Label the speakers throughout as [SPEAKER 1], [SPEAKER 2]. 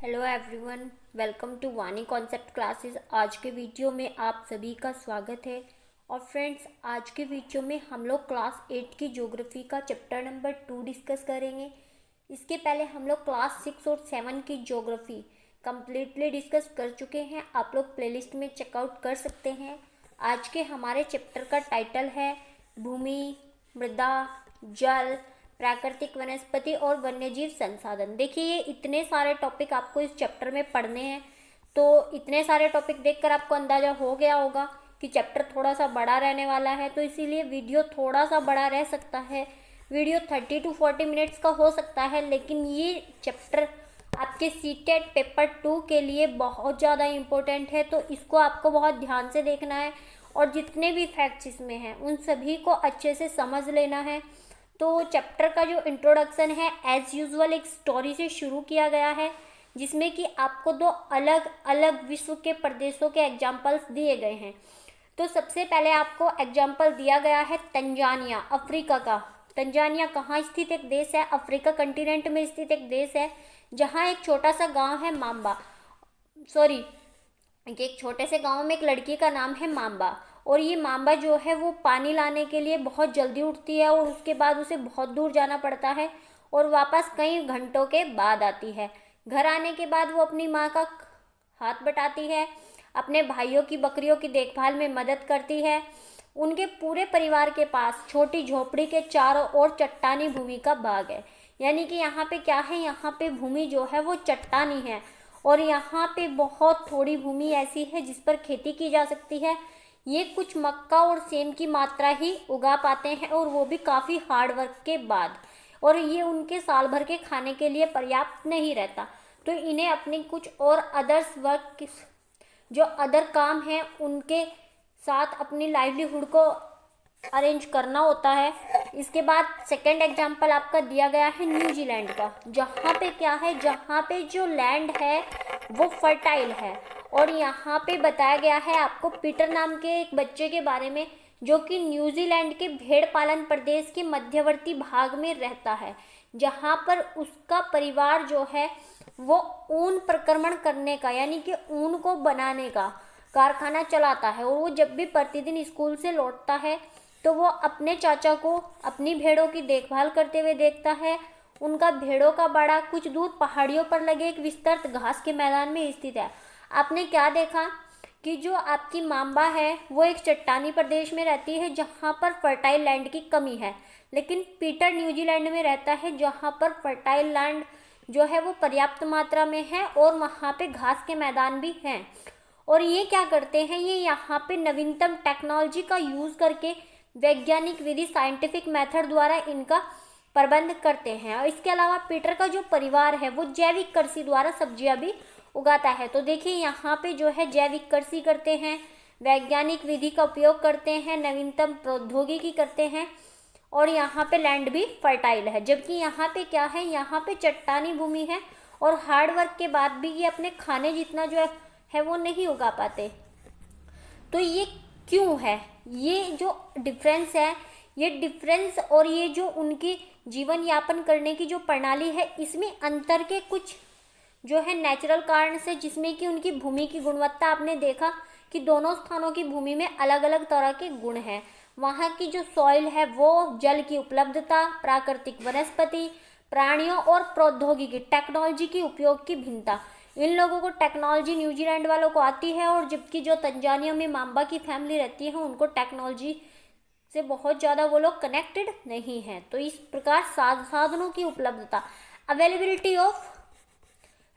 [SPEAKER 1] Hello everyone, welcome to Vani concept classes. आज के video में आप सभी का स्वागत है। और फ्रेंड्स, आज के वीडियो में हम लोग क्लास 8 की ज्योग्राफी का चैप्टर नंबर 2 डिस्कस करेंगे। इसके पहले हम लोग क्लास 6 और 7 की ज्योग्राफी कम्प्लीटली डिस्कस कर चुके हैं। आप लोग प्लेलिस्ट में चेकआउट कर सकते हैं। आज के हमारे चैप्टर का टाइटल है भूमि, मृदा, जल, प्राकृतिक वनस्पति और वन्यजीव संसाधन। देखिए, ये इतने सारे टॉपिक आपको इस चैप्टर में पढ़ने हैं, तो इतने सारे टॉपिक देखकर आपको अंदाजा हो गया होगा कि चैप्टर थोड़ा सा बड़ा रहने वाला है, तो इसीलिए वीडियो थोड़ा सा बड़ा रह सकता है। वीडियो 30 to 40 मिनट्स का हो सकता है, लेकिन ये चैप्टर आपके सीटेट पेपर 2 के लिए बहुत ज़्यादा इम्पोर्टेंट है, तो इसको आपको बहुत ध्यान से देखना है और जितने भी फैक्ट्स इसमें हैं उन सभी को अच्छे से समझ लेना है। तो चैप्टर का जो इंट्रोडक्शन है एज यूजुअल एक स्टोरी से शुरू किया गया है, जिसमें कि आपको दो अलग अलग विश्व के प्रदेशों के एग्जाम्पल्स दिए गए हैं। तो सबसे पहले आपको एग्जाम्पल दिया गया है तंजानिया, अफ्रीका का। तंजानिया कहाँ स्थित एक देश है? अफ्रीका कंटिनेंट में स्थित एक देश है, जहाँ एक छोटा सा गांव है माम्बा। एक छोटे से गांव में एक लड़की का नाम है माम्बा, और ये माम्बा जो है वो पानी लाने के लिए बहुत जल्दी उठती है और उसके बाद उसे बहुत दूर जाना पड़ता है और वापस कई घंटों के बाद आती है। घर आने के बाद वो अपनी माँ का हाथ बटाती है, अपने भाइयों की बकरियों की देखभाल में मदद करती है। उनके पूरे परिवार के पास छोटी झोपड़ी के चारों ओर चट्टानी भूमि का भाग है। यानी कि यहाँ पे क्या है, यहाँ पे भूमि जो है वो चट्टानी है और यहाँ पे बहुत थोड़ी भूमि ऐसी है जिस पर खेती की जा सकती है। ये कुछ मक्का और सेम की मात्रा ही उगा पाते हैं, और वो भी काफ़ी हार्ड वर्क के बाद, और ये उनके साल भर के खाने के लिए पर्याप्त नहीं रहता। तो इन्हें अपनी कुछ और अदर्स वर्क, जो अदर काम हैं, उनके साथ अपनी लाइवलीहुड को अरेंज करना होता है। इसके बाद सेकंड एग्जांपल आपका दिया गया है न्यूजीलैंड का, जहाँ पे क्या है, जहाँ पे जो लैंड है वो फर्टाइल है। और यहाँ पे बताया गया है आपको पीटर नाम के एक बच्चे के बारे में, जो कि न्यूजीलैंड के भेड़ पालन प्रदेश के मध्यवर्ती भाग में रहता है, जहाँ पर उसका परिवार जो है वो ऊन प्रक्रमण करने का, यानी कि ऊन को बनाने का कारखाना चलाता है। और वो जब भी प्रतिदिन स्कूल से लौटता है तो वो अपने चाचा को अपनी भेड़ों की देखभाल करते हुए देखता है। उनका भेड़ों का बाड़ा कुछ दूर पहाड़ियों पर लगे एक विस्तृत घास के मैदान में स्थित है। आपने क्या देखा कि जो आपकी माम्बा है वो एक चट्टानी प्रदेश में रहती है जहाँ पर फर्टाइल लैंड की कमी है, लेकिन पीटर न्यूजीलैंड में रहता है जहाँ पर फर्टाइल लैंड जो है वो पर्याप्त मात्रा में है और वहाँ पे घास के मैदान भी हैं। और ये क्या करते हैं, ये यहाँ पे नवीनतम टेक्नोलॉजी का यूज़ करके वैज्ञानिक विधि, साइंटिफिक मेथड द्वारा इनका प्रबंध करते हैं। और इसके अलावा पीटर का जो परिवार है वो जैविक कृषि द्वारा सब्जियां भी उगाता है। तो देखिए, यहाँ पे जो है जैविक कृषि करते हैं, वैज्ञानिक विधि का उपयोग करते हैं, नवीनतम प्रौद्योगिकी करते हैं, और यहाँ पे लैंड भी फर्टाइल है। जबकि यहाँ पे क्या है, यहाँ पे चट्टानी भूमि है और हार्ड वर्क के बाद भी ये अपने खाने जितना जो है वो नहीं उगा पाते। तो ये क्यों है? ये जो डिफरेंस है, ये डिफरेंस और ये जो उनकी जीवन यापन करने की जो प्रणाली है, इसमें अंतर के कुछ जो है नेचुरल कारण से, जिसमें कि उनकी भूमि की गुणवत्ता आपने देखा कि दोनों स्थानों की भूमि में अलग अलग तरह के गुण हैं। वहाँ की जो सॉइल है वो, जल की उपलब्धता, प्राकृतिक वनस्पति, प्राणियों और प्रौद्योगिकी टेक्नोलॉजी की उपयोग की भिन्नता। इन लोगों को टेक्नोलॉजी न्यूजीलैंड वालों को आती है, और जबकि जो तंजानिया में माम्बा की फैमिली रहती है उनको टेक्नोलॉजी से बहुत ज़्यादा वो लोग कनेक्टेड नहीं हैं। तो इस प्रकार साधनों की उपलब्धता, अवेलेबिलिटी ऑफ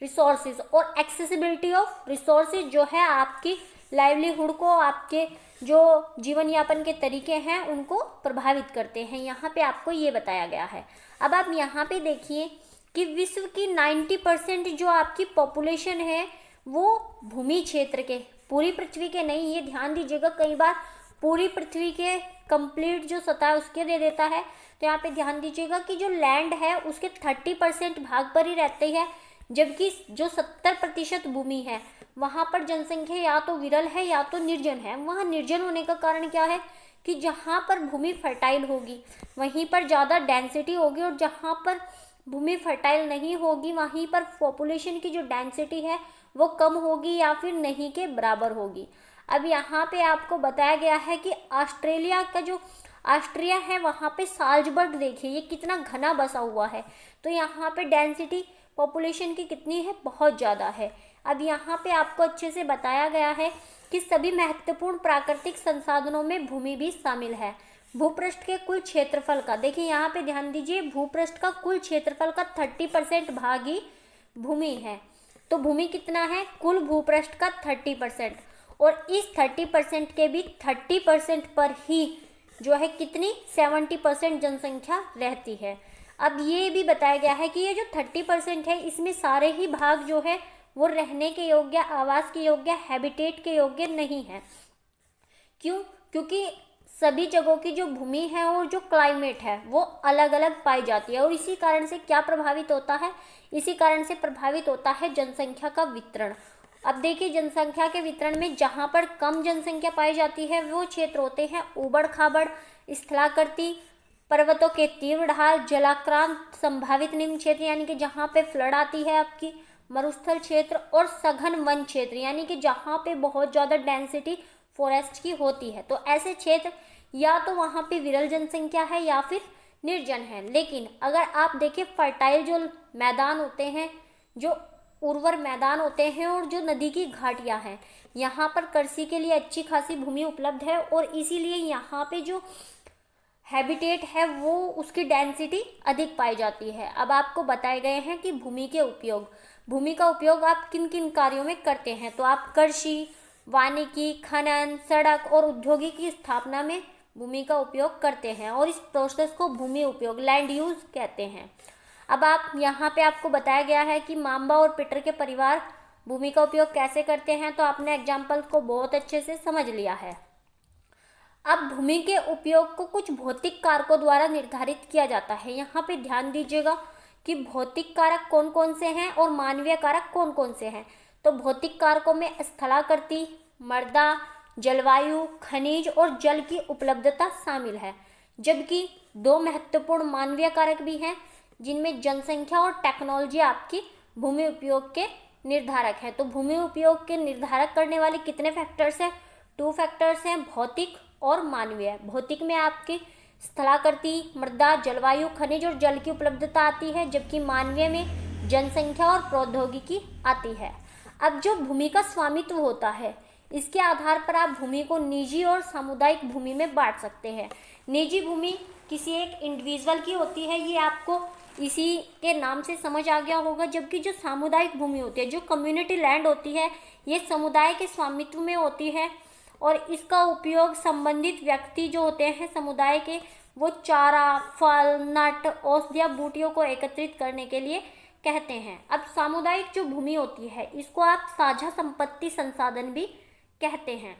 [SPEAKER 1] रिसोर्सेज और एक्सेसिबिलिटी ऑफ रिसोर्सेज जो है आपकी लाइवलीहुड को, आपके जो जीवन यापन के तरीके हैं उनको प्रभावित करते हैं। यहाँ पे आपको ये बताया गया है। अब आप यहाँ पे देखिए कि विश्व की 90% जो आपकी पॉपुलेशन है वो भूमि क्षेत्र के, पूरी पृथ्वी के नहीं, ये ध्यान दीजिएगा, कई बार पूरी पृथ्वी के कंप्लीट जो सतह उसके दे देता है। तो यहाँ पे ध्यान दीजिएगा कि जो लैंड है उसके 30% भाग पर ही रहती है, जबकि जो 70% भूमि है वहाँ पर जनसंख्या या तो विरल है या तो निर्जन है। वहाँ निर्जन होने का कारण क्या है कि जहाँ पर भूमि फर्टाइल होगी वहीं पर ज़्यादा डेंसिटी होगी, और जहाँ पर भूमि फर्टाइल नहीं होगी वहीं पर पॉपुलेशन की जो डेंसिटी है वो कम होगी या फिर नहीं के बराबर होगी। अब यहाँ पे आपको बताया गया है कि ऑस्ट्रेलिया का जो ऑस्ट्रिया है वहाँ पे साल्जबर्ग देखिए ये कितना घना बसा हुआ है, तो यहाँ पे डेंसिटी पॉपुलेशन की कितनी है, बहुत ज़्यादा है। अब यहाँ पे आपको अच्छे से बताया गया है कि सभी महत्वपूर्ण प्राकृतिक संसाधनों में भूमि भी शामिल है। भूपृष्ठ के कुल क्षेत्रफल का, देखिए यहाँ पे ध्यान दीजिए, भूपृष्ठ का कुल क्षेत्रफल का 30% भाग ही भूमि है। तो भूमि कितना है, कुल भूपृष्ठ का 30%, और इस 30% के भी 30% पर ही जो है कितनी 70% जनसंख्या रहती है। अब ये भी बताया गया है कि ये जो 30% है इसमें सारे ही भाग जो है वो रहने के योग्य, आवास के योग्य, हैबिटेट के योग्य नहीं है। क्यों? क्योंकि सभी जगहों की जो भूमि है और जो क्लाइमेट है वो अलग अलग पाई जाती है, और इसी कारण से क्या प्रभावित होता है, इसी कारण से प्रभावित होता है जनसंख्या का वितरण। अब देखिए जनसंख्या के वितरण में जहाँ पर कम जनसंख्या पाई जाती है वो क्षेत्र होते हैं ऊबड़ खाबड़, स्थलाकृति, पर्वतों के तीव्र ढाल, जलाक्रांत, संभावित निम्न क्षेत्र यानी कि जहाँ पे फ्लड आती है आपकी, मरुस्थल क्षेत्र, और सघन वन क्षेत्र यानी कि जहाँ पे बहुत ज़्यादा डेंसिटी फॉरेस्ट की होती है। तो ऐसे क्षेत्र या तो वहाँ पे विरल जनसंख्या है या फिर निर्जन है। लेकिन अगर आप देखिए फर्टाइल जो मैदान होते हैं, जो उर्वर मैदान होते हैं और जो नदी की घाटियाँ हैं, यहाँ पर कृषि के लिए अच्छी खासी भूमि उपलब्ध है, और इसीलिए यहाँ पे जो हैबिटेट है वो उसकी डेंसिटी अधिक पाई जाती है। अब आपको बताए गए हैं कि भूमि के उपयोग, भूमि का उपयोग आप किन किन कार्यों में करते हैं, तो आप कृषि, वानिकी, खनन, सड़क और औद्योगिक की स्थापना में भूमि का उपयोग करते हैं, और इस प्रोसेस को भूमि उपयोग, लैंड यूज कहते हैं। अब आप यहाँ पे आपको बताया गया है कि माम्बा और पीटर के परिवार भूमि का उपयोग कैसे करते हैं, तो आपने एग्जाम्पल को बहुत अच्छे से समझ लिया है। अब भूमि के उपयोग को कुछ भौतिक कारकों द्वारा निर्धारित किया जाता है। यहाँ पे ध्यान दीजिएगा कि भौतिक कारक कौन कौन से हैं और मानवीय कारक कौन कौन से हैं। तो भौतिक कारकों में स्थलाकृति, मृदा, जलवायु, खनिज और जल की उपलब्धता शामिल है, जबकि दो महत्वपूर्ण मानवीय कारक भी हैं जिनमें जनसंख्या और टेक्नोलॉजी आपकी भूमि उपयोग के निर्धारक है। तो भूमि उपयोग के निर्धारक करने वाले कितने फैक्टर्स हैं, 2 फैक्टर्स हैं, भौतिक और मानवीय। भौतिक में आपकी स्थलाकृति, मृदा, जलवायु, खनिज और जल की उपलब्धता आती है, जबकि मानवीय में जनसंख्या और प्रौद्योगिकी आती है। अब जो भूमि का स्वामित्व होता है इसके आधार पर आप भूमि को निजी और सामुदायिक भूमि में बांट सकते हैं। निजी भूमि किसी एक इंडिविजुअल की होती है, ये आपको इसी के नाम से समझ आ गया होगा, जबकि जो सामुदायिक भूमि होती है, जो कम्युनिटी लैंड होती है, ये समुदाय के स्वामित्व में होती है, और इसका उपयोग संबंधित व्यक्ति जो होते हैं समुदाय के, वो चारा, फल, नट, औषधियाँ, बूटियों को एकत्रित करने के लिए कहते हैं। अब सामुदायिक जो भूमि होती है इसको आप साझा संपत्ति संसाधन भी कहते हैं।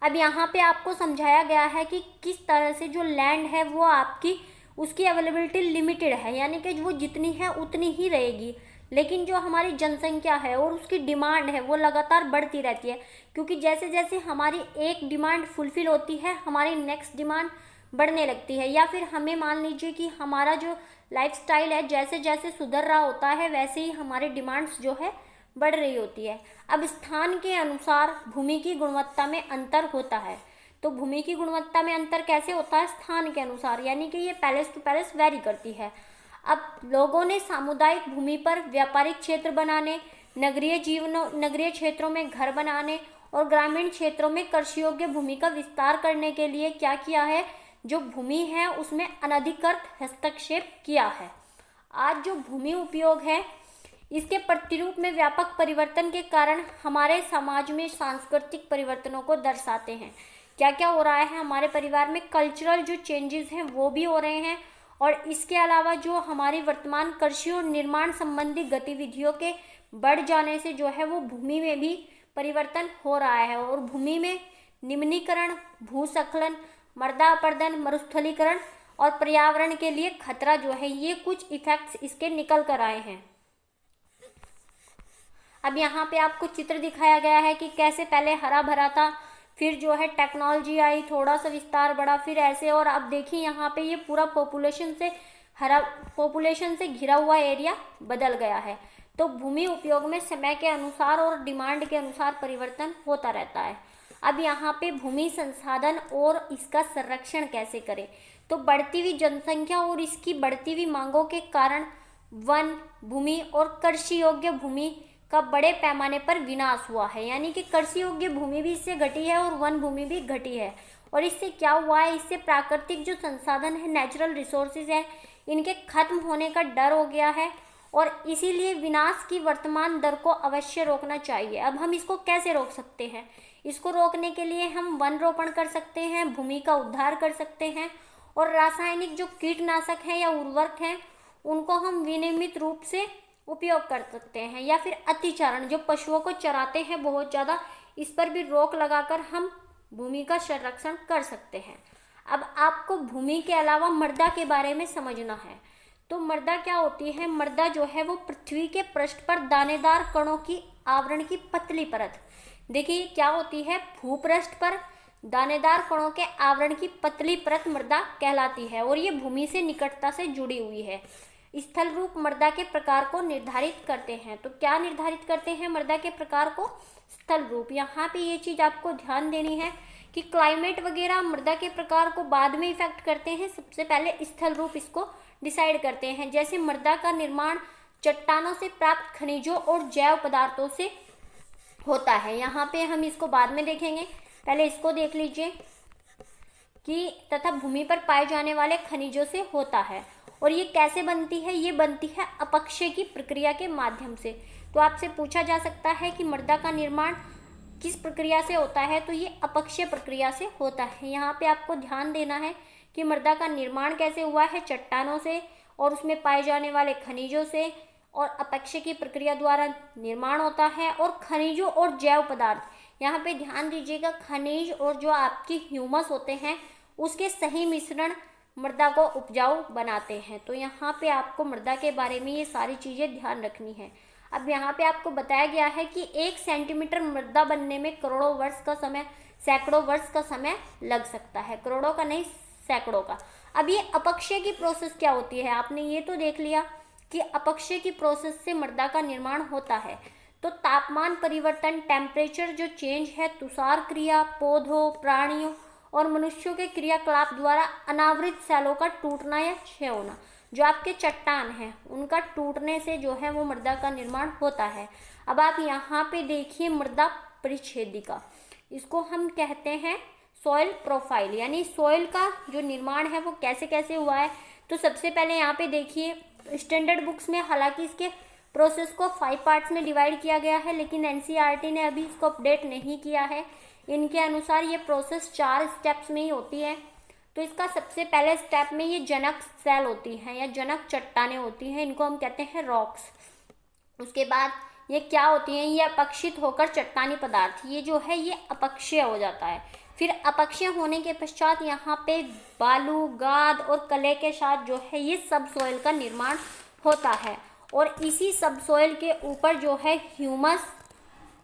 [SPEAKER 1] अब यहाँ पे आपको समझाया गया है कि किस तरह से जो लैंड है वो आपकी, उसकी अवेलेबिलिटी लिमिटेड है, यानी कि वो जितनी है उतनी ही रहेगी, लेकिन जो हमारी जनसंख्या है और उसकी डिमांड है वो लगातार बढ़ती रहती है, क्योंकि जैसे जैसे हमारी एक डिमांड फुलफिल होती है हमारी नेक्स्ट डिमांड बढ़ने लगती है, या फिर हमें मान लीजिए कि हमारा जो लाइफस्टाइल है जैसे जैसे सुधर रहा होता है वैसे ही हमारी डिमांड्स जो है बढ़ रही होती है। अब स्थान के अनुसार भूमि की गुणवत्ता में अंतर होता है। तो भूमि की गुणवत्ता में अंतर कैसे होता है, स्थान के अनुसार, यानी कि ये पैलेस टू पैलेस वेरी करती है। अब लोगों ने सामुदायिक भूमि पर व्यापारिक क्षेत्र बनाने, नगरीय क्षेत्रों में घर बनाने और ग्रामीण क्षेत्रों में कृषि योग्य भूमि का विस्तार करने के लिए क्या किया है, जो भूमि है उसमें अनधिकृत हस्तक्षेप किया है। आज जो भूमि उपयोग है इसके प्रतिरूप में व्यापक परिवर्तन के कारण हमारे समाज में सांस्कृतिक परिवर्तनों को दर्शाते हैं। क्या क्या हो रहा है हमारे परिवार में, कल्चरल जो चेंजेस हैं वो भी हो रहे हैं, और इसके अलावा जो हमारी वर्तमान कृषि और निर्माण संबंधी गतिविधियों के बढ़ जाने से जो है वो भूमि में भी परिवर्तन हो रहा है, और भूमि में निम्नीकरण, भूस्खलन, मृदा अपरदन, मरुस्थलीकरण और पर्यावरण के लिए खतरा जो है, ये कुछ इफेक्ट्स इसके निकल कर आए हैं। अब यहाँ पे आपको चित्र दिखाया गया है कि कैसे पहले हरा भरा था, फिर जो है टेक्नोलॉजी आई, थोड़ा सा विस्तार बढ़ा, फिर ऐसे, और अब देखिए यहाँ पे ये पूरा पॉपुलेशन से हरा पॉपुलेशन से घिरा हुआ एरिया बदल गया है। तो भूमि उपयोग में समय के अनुसार और डिमांड के अनुसार परिवर्तन होता रहता है। अब यहाँ पे भूमि संसाधन और इसका संरक्षण कैसे करें, तो बढ़ती हुई जनसंख्या और इसकी बढ़ती हुई मांगों के कारण वन भूमि और कृषि योग्य भूमि का बड़े पैमाने पर विनाश हुआ है। यानी कि कृषि योग्य भूमि भी इससे घटी है और वन भूमि भी घटी है। और इससे क्या हुआ है, इससे प्राकृतिक जो संसाधन है, नेचुरल रिसोर्सेज है, इनके खत्म होने का डर हो गया है और इसीलिए विनाश की वर्तमान दर को अवश्य रोकना चाहिए। अब हम इसको कैसे रोक सकते हैं, इसको रोकने के लिए हम वन रोपण कर सकते हैं, भूमि का उद्धार कर सकते हैं और रासायनिक जो कीटनाशक हैं या उर्वरक हैं उनको हम विनियमित रूप से उपयोग कर सकते हैं, या फिर अतिचारण जो पशुओं को चराते हैं बहुत ज़्यादा, इस पर भी रोक लगाकर हम भूमि का संरक्षण कर सकते हैं। अब आपको भूमि के अलावा मृदा के बारे में समझना है। तो मृदा क्या होती है, मृदा जो है वो पृथ्वी के पृष्ठ पर दानेदार कणों की आवरण की पतली परत। देखिए क्या होती है, भूपृष्ठ पर दानेदार कणों के आवरण की पतली परत मृदा कहलाती है और ये भूमि से निकटता से जुड़ी हुई है। स्थल रूप मृदा के प्रकार को निर्धारित करते हैं। तो क्या निर्धारित करते हैं मृदा के प्रकार को, स्थल रूप। यहाँ पे ये चीज आपको ध्यान देनी है कि क्लाइमेट वगैरह मृदा के प्रकार को बाद में इफेक्ट करते हैं, सबसे पहले स्थल रूप इसको डिसाइड करते हैं। जैसे मृदा का निर्माण चट्टानों से प्राप्त खनिजों और जैव पदार्थों से होता है। यहाँ पे हम इसको बाद में देखेंगे, पहले इसको देख लीजिए कि तथा भूमि पर पाए जाने वाले खनिजों से होता है। और ये कैसे बनती है, ये बनती है अपक्षय की प्रक्रिया के माध्यम से। तो आपसे पूछा जा सकता है कि मृदा का निर्माण किस प्रक्रिया से होता है, तो ये अपक्षय प्रक्रिया से होता है। यहाँ पे आपको ध्यान देना है कि मृदा का निर्माण कैसे हुआ है, चट्टानों से और उसमें पाए जाने वाले खनिजों से, और अपक्षय की प्रक्रिया द्वारा निर्माण होता है। और खनिजों और जैव पदार्थ, यहाँ पे ध्यान दीजिएगा, खनिज और जो आपके ह्यूमस होते हैं उसके सही मिश्रण मृदा को उपजाऊ बनाते हैं। तो यहाँ पे आपको मृदा के बारे में ये सारी चीज़ें ध्यान रखनी है। अब यहाँ पे आपको बताया गया है कि 1 सेंटीमीटर मृदा बनने में करोड़ों वर्ष का समय, सैकड़ों वर्ष का समय लग सकता है, करोड़ों का नहीं सैकड़ों का। अब ये अपक्षय की प्रोसेस क्या होती है, आपने ये तो देख लिया कि अपक्षय की प्रोसेस से मृदा का निर्माण होता है। तो तापमान परिवर्तन, टेम्परेचर जो चेंज है, तुषार क्रिया, पौधों, प्राणियों और मनुष्यों के क्रियाकलाप द्वारा अनावृत सेलों का टूटना या क्षय होना, जो आपके चट्टान हैं उनका टूटने से जो है वो मृदा का निर्माण होता है। अब आप यहाँ पे देखिए मृदा परिच्छेदिका, इसको हम कहते हैं सॉइल प्रोफाइल, यानी सॉइल का जो निर्माण है वो कैसे कैसे हुआ है। तो सबसे पहले यहाँ पे देखिए स्टैंडर्ड बुक्स में हालांकि इसके प्रोसेस को 5 पार्ट्स में डिवाइड किया गया है, लेकिन एनसीईआरटी ने अभी इसको अपडेट नहीं किया है। इनके अनुसार ये प्रोसेस 4 स्टेप्स में ही होती है। तो इसका सबसे पहले स्टेप में ये जनक सेल होती हैं या जनक चट्टानें होती हैं, इनको हम कहते हैं रॉक्स। उसके बाद ये क्या होती हैं, ये अपक्षित होकर चट्टानी पदार्थ, ये जो है ये अपक्षय हो जाता है। फिर अपक्षय होने के पश्चात यहाँ पे बालू, गाद और कले के साथ जो है ये सब सोइल का निर्माण होता है। और इसी सब सोइल के ऊपर जो है ह्यूमस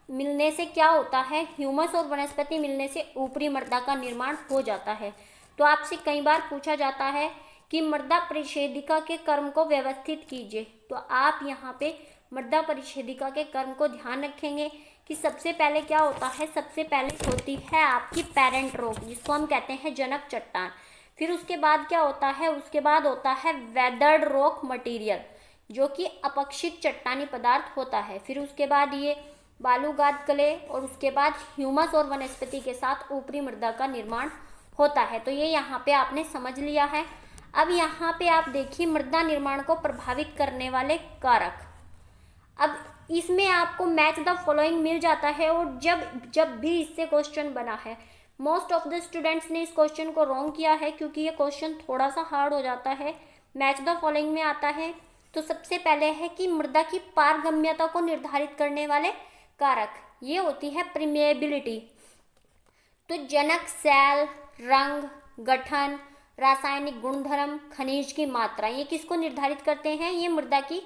[SPEAKER 1] मिलने से क्या होता है, ह्यूमस और वनस्पति मिलने से ऊपरी मृदा का निर्माण हो जाता है। तो आपसे कई बार पूछा जाता है कि मृदा परिच्छेदिका के क्रम को व्यवस्थित कीजिए। तो आप यहाँ पे मृदा परिच्छेदिका के क्रम को ध्यान रखेंगे कि सबसे पहले क्या होता है, सबसे पहले होती है आपकी पेरेंट रॉक, जिसको हम कहते हैं जनक चट्टान। फिर उसके बाद क्या होता है, उसके बाद होता है वेदर्ड रॉक मटेरियल, जो कि अपक्षित चट्टानी पदार्थ होता है। फिर उसके बाद ये बालू, गाद, कले और उसके बाद ह्यूमस और वनस्पति के साथ ऊपरी मृदा का निर्माण होता है। तो ये यहाँ पे आपने समझ लिया है। अब यहाँ पे आप देखिए मृदा निर्माण को प्रभावित करने वाले कारक। अब इसमें आपको मैच द फॉलोइंग मिल जाता है, और जब भी इससे क्वेश्चन बना है, मोस्ट ऑफ द स्टूडेंट्स ने इस क्वेश्चन को रॉन्ग किया है क्योंकि ये क्वेश्चन थोड़ा सा हार्ड हो जाता है। मैच द फॉलोइंग में आता है तो सबसे पहले है कि मृदा की पारगम्यता को निर्धारित करने वाले कारक, ये होती है परमेबिलिटी। तो जनक सेल, रंग, गठन, रासायनिक गुणधर्म, खनिज की मात्रा, ये किसको निर्धारित करते हैं, ये मृदा की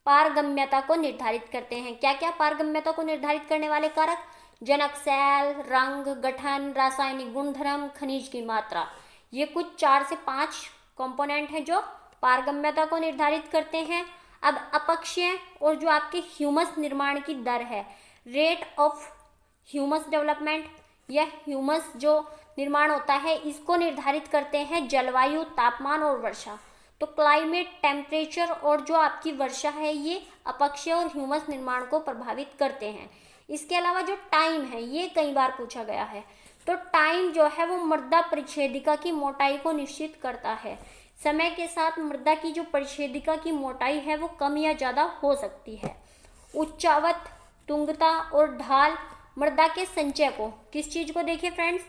[SPEAKER 1] पारगम्यता को निर्धारित करते हैं। क्या क्या पारगम्यता को निर्धारित करने वाले कारक, जनक सेल, रंग, गठन, रासायनिक गुणधर्म, खनिज की मात्रा, ये कुछ 4 से 5 कंपोनेंट हैं जो पारगम्यता को निर्धारित करते हैं। अब अपक्षय और जो आपके ह्यूमस निर्माण की दर है, रेट ऑफ ह्यूमस डेवलपमेंट या ह्यूमस जो निर्माण होता है, इसको निर्धारित करते हैं जलवायु, तापमान और वर्षा। तो क्लाइमेट, टेम्परेचर और जो आपकी वर्षा है, ये अपक्षय और ह्यूमस निर्माण को प्रभावित करते हैं। इसके अलावा जो टाइम है, ये कई बार पूछा गया है। तो टाइम जो है वो मृदा परिच्छेदिका की मोटाई को निश्चित करता है। समय के साथ मृदा की जो परिच्छेदिका की मोटाई है वो कम या ज़्यादा हो सकती है। उच्चावत, तुंगता और ढाल मृदा के संचय को, किस चीज़ को देखिए फ्रेंड्स,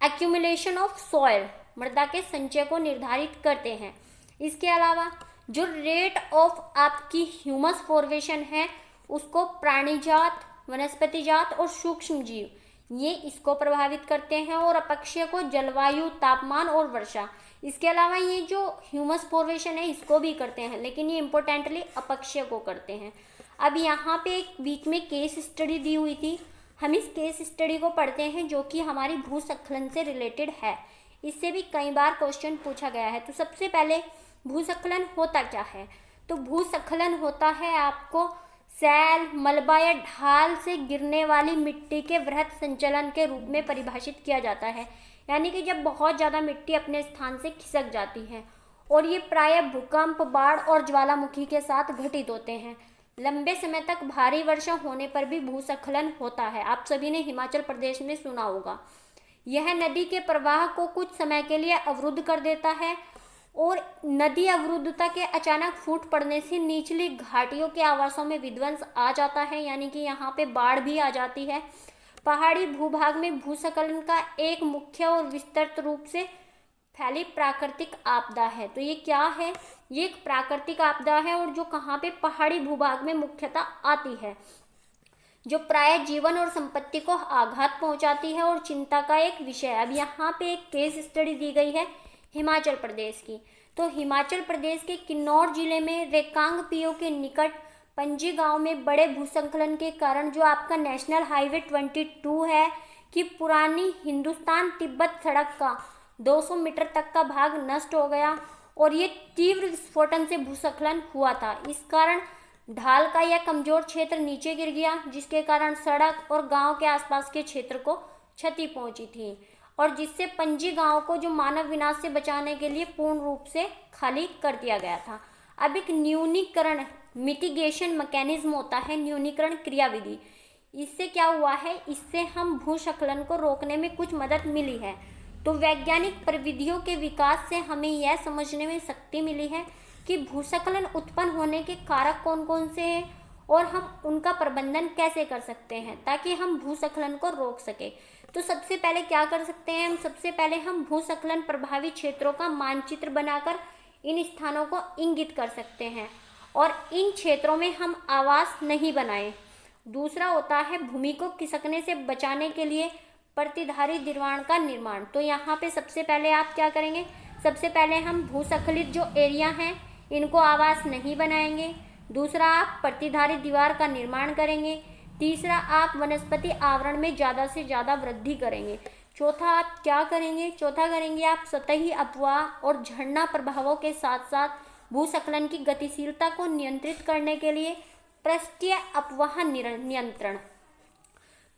[SPEAKER 1] एक्यूमुलेशन ऑफ सॉइल, मृदा के संचय को निर्धारित करते हैं। इसके अलावा जो रेट ऑफ आपकी ह्यूमस फॉर्मेशन है, उसको प्राणीजात, वनस्पति जात और सूक्ष्म जीव, ये इसको प्रभावित करते हैं। और अपक्षय को जलवायु, तापमान और वर्षा। इसके अलावा ये जो ह्यूमस फॉर्मेशन है इसको भी करते हैं, लेकिन ये इंपॉर्टेंटली अपक्षय को करते हैं। अब यहाँ पे एक बीच में केस स्टडी दी हुई थी, हम इस केस स्टडी को पढ़ते हैं जो कि हमारी भूस्खलन से रिलेटेड है। इससे भी कई बार क्वेश्चन पूछा गया है। तो सबसे पहले भूस्खलन होता क्या है? तो भूस्खलन होता है आपको सैल, मलबा या ढाल से गिरने वाली मिट्टी के वृहत संचलन के रूप में परिभाषित किया जाता है। यानी कि जब बहुत ज़्यादा मिट्टी अपने स्थान से खिसक जाती है, और ये प्रायः भूकंप, बाढ़ और ज्वालामुखी के साथ घटित होते हैं। लंबे समय तक भारी वर्षा होने पर भी भूस्खलन होता है। आप सभी ने हिमाचल प्रदेश में सुना होगा। यह नदी के प्रवाह को कुछ समय के लिए अवरुद्ध कर देता है, और नदी अवरुद्धता के अचानक फूट पड़ने से निचली घाटियों के आवासों में विध्वंस आ जाता है, यानी कि यहाँ पे बाढ़ भी आ जाती है। पहाड़ी भूभाग में भूस्खलन का एक मुख्य और विस्तृत रूप से फैली प्राकृतिक आपदा है। तो ये क्या है? ये एक प्राकृतिक आपदा है, और जो कहाँ पे, पहाड़ी भूभाग में मुख्यतः आती है, जो प्राय जीवन और संपत्ति को आघात पहुंचाती है और चिंता का एक विषय है। अब यहाँ पे एक केस स्टडी दी गई है हिमाचल प्रदेश की। तो हिमाचल प्रदेश के किन्नौर जिले में रेकांग पीओ के निकट पंजी गांव में बड़े भूस्खलन के कारण जो आपका नेशनल हाईवे 22 है कि पुरानी हिंदुस्तान तिब्बत सड़क का 200 मीटर तक का भाग नष्ट हो गया, और ये तीव्र विस्फोटन से भूस्खलन हुआ था। इस कारण ढाल का यह कमजोर क्षेत्र नीचे गिर गया, जिसके कारण सड़क और गांव के आसपास के क्षेत्र को क्षति पहुंची थी, और जिससे पंजी गांव को जो मानव विनाश से बचाने के लिए पूर्ण रूप से खाली कर दिया गया था। अब एक न्यूनीकरण, मिटिगेशन मैकेनिज्म होता है, न्यूनीकरण क्रियाविधि। इससे क्या हुआ है, इससे हम भूस्खलन को रोकने में कुछ मदद मिली है। तो वैज्ञानिक प्रविधियों के विकास से हमें यह समझने में शक्ति मिली है कि भूस्खलन उत्पन्न होने के कारक कौन कौन से हैं, और हम उनका प्रबंधन कैसे कर सकते हैं ताकि हम भूस्खलन को रोक सके। तो सबसे पहले क्या कर सकते हैं, सबसे पहले हम भूस्खलन प्रभावित क्षेत्रों का मानचित्र बनाकर इन स्थानों को इंगित कर सकते हैं, और इन क्षेत्रों में हम आवास नहीं बनाएं। दूसरा होता है भूमि को खिसकने से बचाने के लिए प्रतिधारी निर्माण का निर्माण। तो यहाँ पे सबसे पहले आप क्या करेंगे, सबसे पहले हम भूस्खलित जो एरिया हैं इनको आवास नहीं बनाएंगे। दूसरा, आप प्रतिधारी दीवार का निर्माण करेंगे। तीसरा, आप वनस्पति आवरण में ज़्यादा से ज़्यादा वृद्धि करेंगे। चौथा, आप क्या करेंगे, चौथा करेंगे आप सतही अपवाह और झरना प्रभावों के साथ साथ भूस्खलन की गतिशीलता को नियंत्रित करने के लिए पृष्ठीय अपवाह नियंत्रण।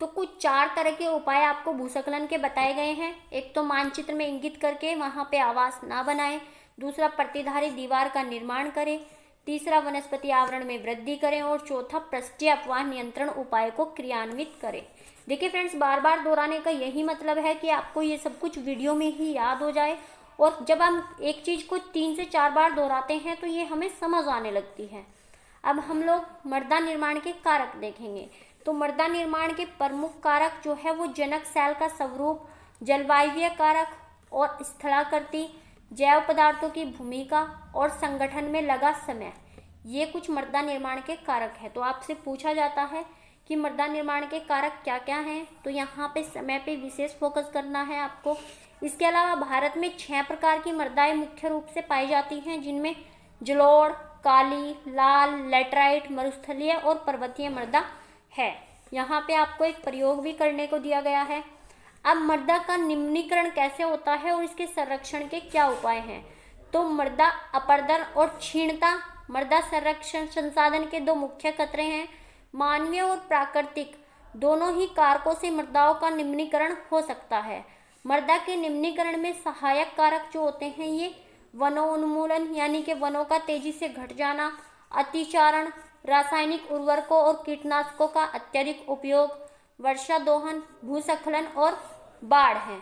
[SPEAKER 1] तो कुछ 4 तरह के उपाय आपको भूस्खलन के बताए गए हैं। एक तो मानचित्र में इंगित करके वहाँ पे आवास ना बनाएं। दूसरा, प्रतिधारी दीवार का निर्माण करें। तीसरा, वनस्पति आवरण में वृद्धि करें। और चौथा, पृष्ठीय अपवाह नियंत्रण उपाय को क्रियान्वित करें। देखिए फ्रेंड्स, बार बार दोहराने का यही मतलब है कि आपको ये सब कुछ वीडियो में ही याद हो जाए, और जब हम एक चीज़ को 3 से 4 बार दोहराते हैं तो ये हमें समझ आने लगती है। अब हम लोग मृदा निर्माण के कारक देखेंगे। तो मृदा निर्माण के प्रमुख कारक जो है वो जनक सेल का स्वरूप, जलवायु कारक और स्थलाकृति, जैव पदार्थों की भूमिका और संगठन में लगा समय, ये कुछ मृदा निर्माण के कारक हैं। तो आपसे पूछा जाता है कि मृदा निर्माण के कारक क्या क्या हैं, तो यहाँ पे समय पे विशेष फोकस करना है आपको। इसके अलावा भारत में 6 प्रकार की मृदाएं मुख्य रूप से पाई जाती हैं, जिनमें जलोढ़, काली, लाल, लैटराइट, मरुस्थलीय और पर्वतीय मृदा है। यहाँ पे आपको एक प्रयोग भी करने को दिया गया है। अब मृदा का निम्नीकरण कैसे होता है और इसके संरक्षण के क्या उपाय हैं। तो मृदा अपरदन और क्षीणता मृदा संरक्षण संसाधन के दो मुख्य खतरे हैं। मानवीय और प्राकृतिक दोनों ही कारकों से मृदाओं का निम्नीकरण हो सकता है। मृदा के निम्नीकरण में सहायक कारक जो होते हैं ये वनोन्मूलन यानी कि वनों का तेजी से घट जाना, अतिचारण, रासायनिक उर्वरकों और कीटनाशकों का अत्यधिक उपयोग, वर्षा दोहन, भूस्खलन और बाढ़ है।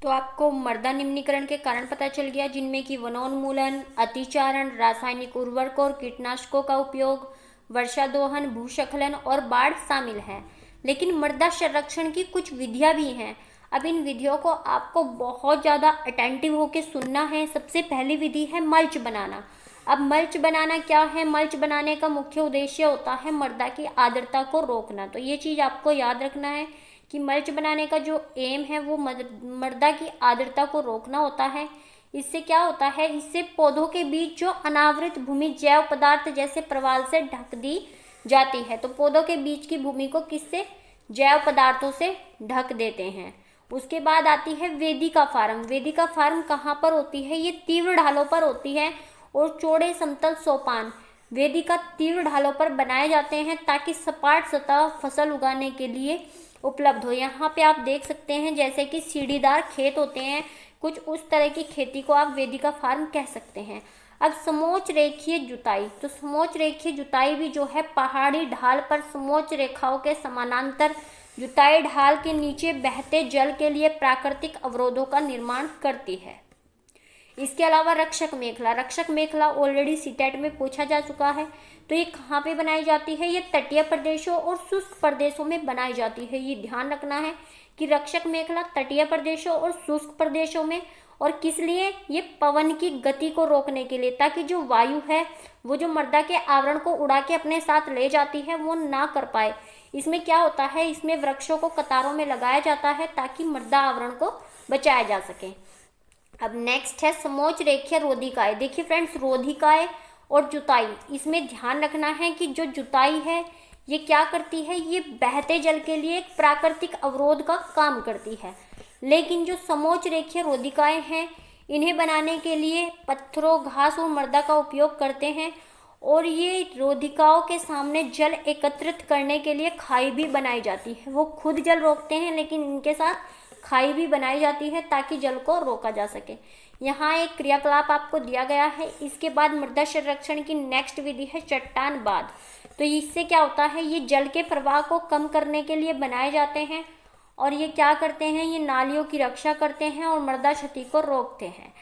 [SPEAKER 1] तो आपको मृदा निम्नीकरण के कारण पता चल गया, जिनमें कि वनोन्मूलन, अतिचारण, रासायनिक उर्वरकों और कीटनाशकों का उपयोग, वर्षा दोहन, भूस्खलन और बाढ़ शामिल है। लेकिन मृदा संरक्षण की कुछ विधियां भी हैं। अब इन विधियों को आपको बहुत ज़्यादा अटेंटिव होकर सुनना है। सबसे पहली विधि है मल्च बनाना। अब मल्च बनाना क्या है? मल्च बनाने का मुख्य उद्देश्य होता है मृदा की आर्द्रता को रोकना। तो ये चीज़ आपको याद रखना है कि मल्च बनाने का जो एम है वो मृदा की आर्द्रता को रोकना होता है। इससे क्या होता है? इससे पौधों के बीच जो अनावृत भूमि जैव पदार्थ जैसे प्रवाल से ढक दी जाती है। तो पौधों के बीच की भूमि को किससे? जैव पदार्थों से ढक देते हैं। उसके बाद आती है वेदिका फार्म। वेदिका फार्म कहाँ पर होती है? ये तीव्र ढालों पर होती है और चौड़े समतल सोपान वेदिका तीव्र ढालों पर बनाए जाते हैं ताकि सपाट सतह फसल उगाने के लिए उपलब्ध हो। यहाँ पे आप देख सकते हैं जैसे कि सीढ़ीदार खेत होते हैं, कुछ उस तरह की खेती को आप वेदिका फार्म कह सकते हैं। अब समोच्च रेखीय जुताई। तो समोच्च रेखीय जुताई भी जो है पहाड़ी ढाल पर समोच्च रेखाओं के समानांतर जुताई ढाल के नीचे बहते जल के लिए प्राकृतिक अवरोधों का निर्माण करती है। इसके अलावा रक्षक मेखला। रक्षक मेखला ऑलरेडी सीटेट में पूछा जा चुका है। तो ये कहाँ पे बनाई जाती है? ये तटीय प्रदेशों और शुष्क प्रदेशों में बनाई जाती है। ये ध्यान रखना है कि रक्षक मेखला तटीय प्रदेशों और शुष्क प्रदेशों में। और किस लिए? ये पवन की गति को रोकने के लिए, ताकि जो वायु है वो जो मृदा के आवरण को उड़ा के अपने साथ ले जाती है वो ना कर पाए। इसमें क्या होता है? इसमें वृक्षों को कतारों में लगाया जाता है ताकि मृदा आवरण को बचाया जा सके। अब नेक्स्ट है समोच्च रेखीय रोधिकाएं। देखिए फ्रेंड्स, रोधिकाएं और जुताई, इसमें ध्यान रखना है कि जो जुताई है ये क्या करती है? ये बहते जल के लिए एक प्राकृतिक अवरोध का काम करती है। लेकिन जो समोच्च रेखीय रोधिकाएं हैं इन्हें बनाने के लिए पत्थरों, घास और मृदा का उपयोग करते हैं। और ये रोधिकाओं के सामने जल एकत्रित करने के लिए खाई भी बनाई जाती है। वो खुद जल रोकते हैं लेकिन इनके साथ खाई भी बनाई जाती है ताकि जल को रोका जा सके। यहाँ एक क्रियाकलाप आपको दिया गया है। इसके बाद मृदा संरक्षण की नेक्स्ट विधि है चट्टान बांध। तो इससे क्या होता है? ये जल के प्रवाह को कम करने के लिए बनाए जाते हैं और ये क्या करते हैं? ये नालियों की रक्षा करते हैं और मृदा क्षति को रोकते हैं।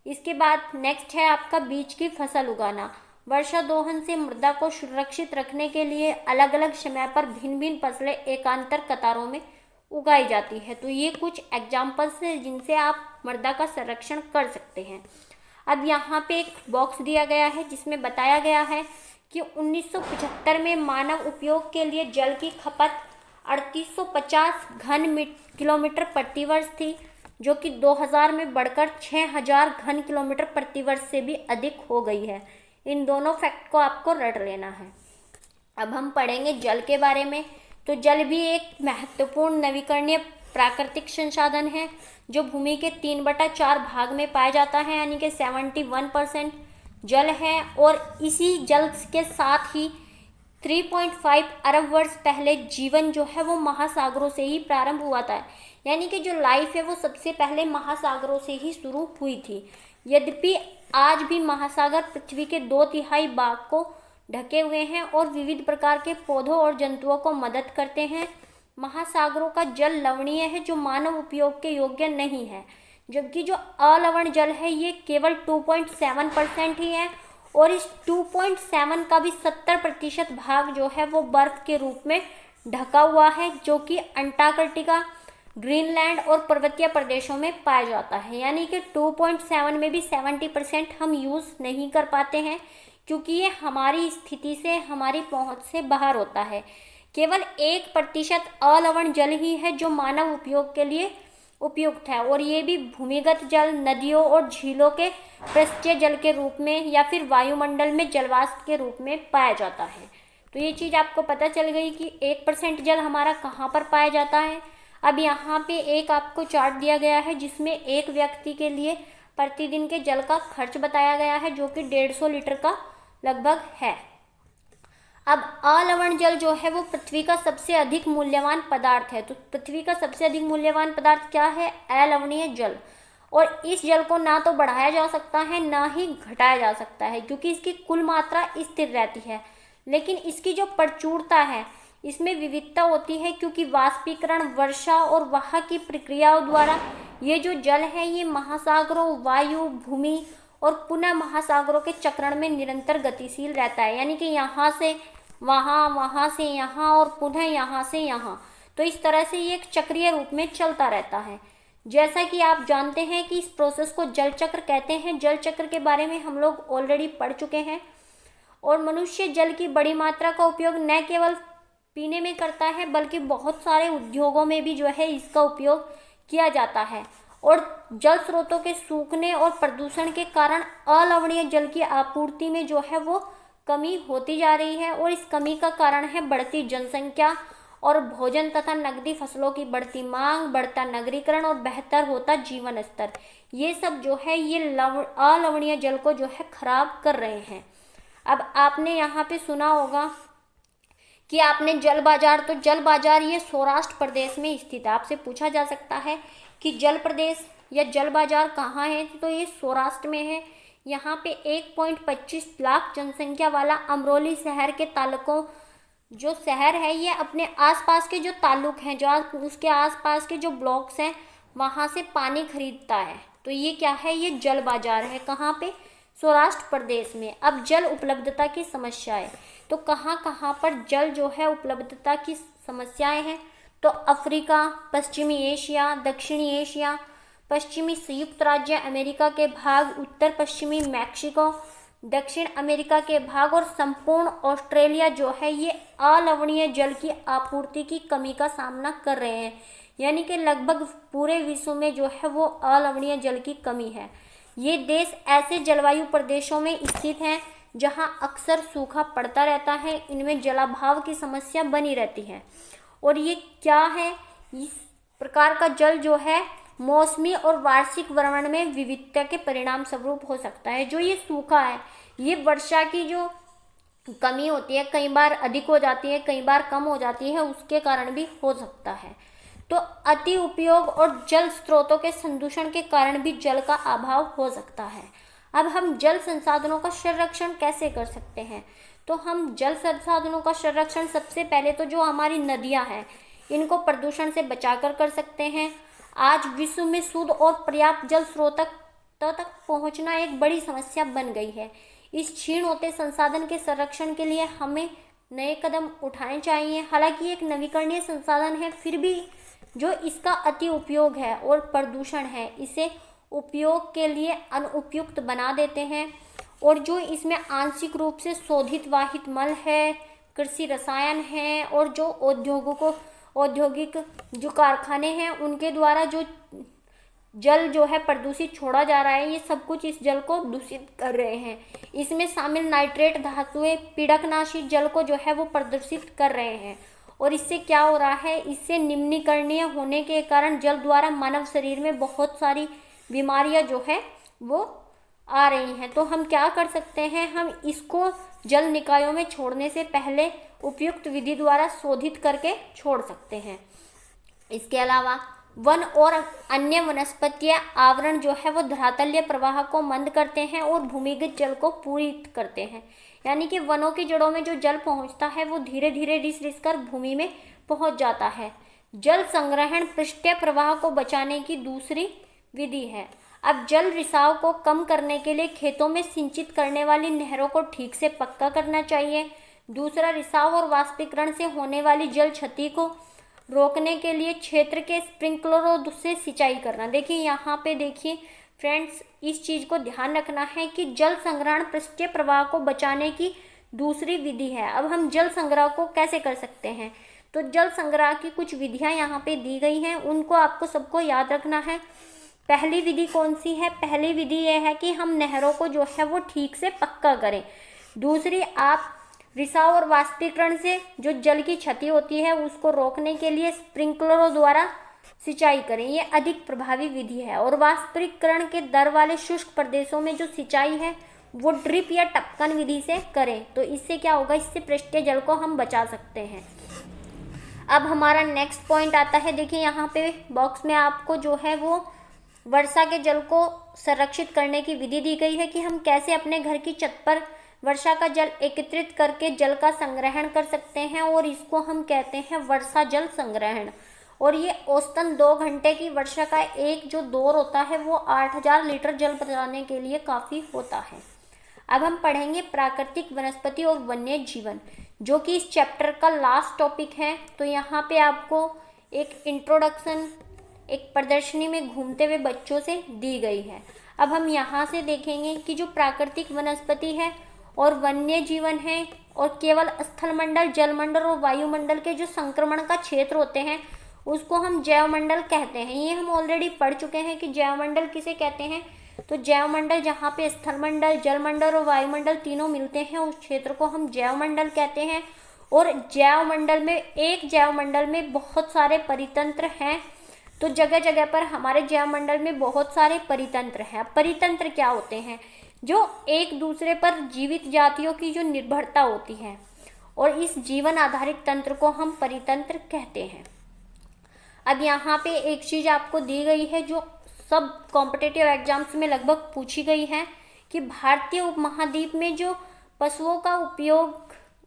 [SPEAKER 1] इसके बाद नेक्स्ट है आपका बीज की फसल उगाना। वर्षा दोहन से मृदा को सुरक्षित रखने के लिए अलग अलग समय पर भिन्न भिन्न फसलें एकांतर कतारों में उगाई जाती है। तो ये कुछ एग्जाम्पल्स हैं जिनसे आप मृदा का संरक्षण कर सकते हैं। अब यहाँ पे एक बॉक्स दिया गया है जिसमें बताया गया है कि 1975 में मानव उपयोग के लिए जल की खपत 3850 किलोमीटर प्रति वर्ष थी, जो कि 2000 में बढ़कर 6000 घन किलोमीटर प्रति वर्ष से भी अधिक हो गई है। इन दोनों फैक्ट को आपको रट लेना है। अब हम पढ़ेंगे जल के बारे में। तो जल भी एक महत्वपूर्ण नवीकरणीय प्राकृतिक संसाधन है जो भूमि के 3/4 भाग में पाया जाता है, यानी कि 71% जल है। और इसी जल के साथ ही 3.5 अरब वर्ष पहले जीवन जो है वो महासागरों से ही प्रारंभ हुआ था। यानी कि जो लाइफ है वो सबसे पहले महासागरों से ही शुरू हुई थी। यद्यपि आज भी महासागर पृथ्वी के 2/3 भाग को ढके हुए हैं और विविध प्रकार के पौधों और जंतुओं को मदद करते हैं। महासागरों का जल लवणीय है जो मानव उपयोग के योग्य नहीं है, जबकि जो अलवण जल है ये केवल 2.7% ही है। और इस 2.7 का भी 70% भाग जो है वो बर्फ के रूप में ढका हुआ है, जो कि अंटार्कटिका, ग्रीनलैंड और पर्वतीय प्रदेशों में पाया जाता है। यानी कि 2.7 में भी 70% हम यूज़ नहीं कर पाते हैं क्योंकि ये हमारी स्थिति से, हमारी पहुंच से बाहर होता है। केवल 1% अलवण जल ही है जो मानव उपयोग के लिए उपयुक्त है, और ये भी भूमिगत जल, नदियों और झीलों के पृष्ठीय जल के रूप में या फिर वायुमंडल में जलवाष्प के रूप में पाया जाता है। तो ये चीज़ आपको पता चल गई कि 1% जल हमारा कहाँ पर पाया जाता है। अब यहाँ पे एक आपको चार्ट दिया गया है जिसमें एक व्यक्ति के लिए प्रतिदिन के जल का खर्च बताया गया है, जो कि 150 लीटर का लगभग है। अब अलवण जल जो है वो पृथ्वी का सबसे अधिक मूल्यवान पदार्थ है। तो पृथ्वी का सबसे अधिक मूल्यवान पदार्थ क्या है? अलवणीय जल। और इस जल को ना तो बढ़ाया जा सकता है ना ही घटाया जा सकता है, क्योंकि इसकी कुल मात्रा स्थिर रहती है। लेकिन इसकी जो प्रचुरता है, इसमें विविधता होती है, क्योंकि वाष्पीकरण, वर्षा और वहाँ की प्रक्रियाओं द्वारा ये जो जल है ये महासागरों, वायु, भूमि और पुनः महासागरों के चक्रण में निरंतर गतिशील रहता है। यानी कि यहाँ से वहाँ, वहाँ से यहाँ और पुनः यहाँ से यहाँ। तो इस तरह से ये एक चक्रीय रूप में चलता रहता है। जैसा कि आप जानते हैं कि इस प्रोसेस को जल चक्र कहते हैं। जल चक्र के बारे में हम लोग ऑलरेडी पढ़ चुके हैं। और मनुष्य जल की बड़ी मात्रा का उपयोग न केवल पीने में करता है, बल्कि बहुत सारे उद्योगों में भी जो है इसका उपयोग किया जाता है। और जल स्रोतों के सूखने और प्रदूषण के कारण अलवणीय जल की आपूर्ति में जो है वो कमी होती जा रही है। और इस कमी का कारण है बढ़ती जनसंख्या और भोजन तथा नकदी फसलों की बढ़ती मांग, बढ़ता नगरीकरण और बेहतर होता जीवन स्तर। ये सब जो है ये अलवणीय जल को जो है खराब कर रहे हैं। अब आपने यहाँ पे सुना होगा कि आपने जल बाजार, तो जल बाजार ये सौराष्ट्र प्रदेश में स्थित है। आपसे पूछा जा सकता है कि जल प्रदेश या जल बाजार कहाँ है, तो ये सौराष्ट्र में है। यहाँ पे 1.25 लाख जनसंख्या वाला अमरोली शहर के तालुकों जो शहर है, ये अपने आसपास के जो ताल्लुक हैं, जो उसके आसपास के जो ब्लॉक्स हैं, वहाँ से पानी खरीदता है। तो ये क्या है? ये जल बाजार है। कहाँ पे? सौराष्ट्र प्रदेश में। अब जल उपलब्धता की समस्याएं, तो कहाँ कहाँ पर जल जो है उपलब्धता की समस्याएं हैं? तो अफ्रीका, पश्चिमी एशिया, दक्षिणी एशिया, पश्चिमी संयुक्त राज्य अमेरिका के भाग, उत्तर पश्चिमी मैक्सिको, दक्षिण अमेरिका के भाग और संपूर्ण ऑस्ट्रेलिया जो है ये अलवणीय जल की आपूर्ति की कमी का सामना कर रहे हैं। यानी कि लगभग पूरे विश्व में जो है वो अलवणीय जल की कमी है। ये देश ऐसे जलवायु प्रदेशों में स्थित हैं जहां अक्सर सूखा पड़ता रहता है। इनमें जलाभाव की समस्या बनी रहती है। और ये क्या है? इस प्रकार का जल जो है मौसमी और वार्षिक वर्णन में विविधता के परिणाम स्वरूप हो सकता है। जो ये सूखा है, ये वर्षा की जो कमी होती है, कई बार अधिक हो जाती है, कई बार कम हो जाती है, उसके कारण भी हो सकता है। तो अति उपयोग और जल स्रोतों के संदूषण के कारण भी जल का अभाव हो सकता है। अब हम जल संसाधनों का संरक्षण कैसे कर सकते हैं? तो हम जल संसाधनों का संरक्षण सबसे पहले तो जो हमारी नदियां हैं, इनको प्रदूषण से बचाकर कर सकते हैं। आज विश्व में शुद्ध और पर्याप्त जल स्रोत तक पहुंचना एक बड़ी समस्या बन गई है। इस क्षीण होते संसाधन के संरक्षण के लिए हमें नए कदम उठाने चाहिए। हालांकि एक नवीकरणीय संसाधन है, फिर भी जो इसका अति उपयोग है और प्रदूषण है, इसे उपयोग के लिए अनुपयुक्त बना देते हैं। और जो इसमें आंशिक रूप से शोधित वाहित मल है, कृषि रसायन है, और जो औद्योगिक जो कारखाने हैं उनके द्वारा जो जल जो है प्रदूषित छोड़ा जा रहा है, ये सब कुछ इस जल को दूषित कर रहे हैं। इसमें शामिल नाइट्रेट धातुएं पीड़कनाशी जल को जो है वो प्रदूषित कर रहे हैं। और इससे क्या हो रहा है? इससे निम्नीकरणीय होने के कारण जल द्वारा मानव शरीर में बहुत सारी बीमारियां जो है वो आ रही हैं। तो हम क्या कर सकते हैं? हम इसको जल निकायों में छोड़ने से पहले उपयुक्त विधि द्वारा शोधित करके छोड़ सकते हैं। इसके अलावा वन और अन्य वनस्पतीय आवरण जो है वो धरातलीय प्रवाह को मंद करते हैं और भूमिगत जल को पूरित करते हैं। यानी कि वनों की जड़ों में जो जल पहुंचता है वो धीरे धीरे रिस रिस कर भूमि में पहुंच जाता है। जल संग्रहण पृष्ठीय प्रवाह को बचाने की दूसरी विधि है। अब जल रिसाव को कम करने के लिए खेतों में सिंचित करने वाली नहरों को ठीक से पक्का करना चाहिए। दूसरा, रिसाव और वाष्पीकरण से होने वाली जल क्षति को रोकने के लिए क्षेत्र के स्प्रिंकलरों से सिंचाई करना। देखिए यहाँ पे देखिए फ्रेंड्स, इस चीज़ को ध्यान रखना है कि जल संग्रहण पृष्ठीय प्रवाह को बचाने की दूसरी विधि है। अब हम जल संग्रह को कैसे कर सकते हैं? तो जल संग्रह की कुछ विधियां यहाँ पे दी गई हैं, उनको आपको सबको याद रखना है। पहली विधि कौन सी है? पहली विधि यह है कि हम नहरों को जो है वो ठीक से पक्का करें। दूसरी, आप रिसाव और वाष्पीकरण से जो जल की क्षति होती है उसको रोकने के लिए स्प्रिंकलरों द्वारा सिंचाई करें, ये अधिक प्रभावी विधि है। और वाष्पीकरण के दर वाले शुष्क प्रदेशों में जो सिंचाई है वो ड्रिप या टपकन विधि से करें। तो इससे क्या होगा, इससे पृष्ठीय जल को हम बचा सकते हैं। अब हमारा नेक्स्ट पॉइंट आता है, देखिए यहाँ पे बॉक्स में आपको जो है वो वर्षा के जल को संरक्षित करने की विधि दी गई है कि हम कैसे अपने घर की छत पर वर्षा का जल एकत्रित करके जल का संग्रहण कर सकते हैं, और इसको हम कहते हैं वर्षा जल संग्रहण। और ये औसतन 2 घंटे की वर्षा का एक जो दौर होता है वो 8000 लीटर जल बचाने के लिए काफ़ी होता है। अब हम पढ़ेंगे प्राकृतिक वनस्पति और वन्य जीवन, जो कि इस चैप्टर का लास्ट टॉपिक है। तो यहाँ पे आपको एक इंट्रोडक्शन एक प्रदर्शनी में घूमते हुए बच्चों से दी गई है। अब हम यहाँ से देखेंगे कि जो प्राकृतिक वनस्पति है और वन्य जीवन है, और केवल स्थलमंडल, जलमंडल और वायुमंडल के जो संक्रमण का क्षेत्र होते हैं उसको हम जैवमंडल कहते हैं। ये हम ऑलरेडी पढ़ चुके हैं कि जैवमंडल किसे कहते हैं। तो जैवमंडल जहाँ पे स्थलमंडल, जलमंडल और वायुमंडल तीनों मिलते हैं उस क्षेत्र को हम जैवमंडल कहते हैं। और एक जैवमंडल में बहुत सारे परितंत्र हैं। तो जगह जगह पर हमारे जैवमंडल में बहुत सारे परितंत्र हैं। परितंत्र क्या होते हैं, जो एक दूसरे पर जीवित जातियों की जो निर्भरता होती है, और इस जीवन आधारित तंत्र को हम परितंत्र कहते हैं। अब यहाँ पे एक चीज़ आपको दी गई है जो सब कॉम्पिटिटिव एग्जाम्स में लगभग पूछी गई है, कि भारतीय उपमहाद्वीप में जो पशुओं का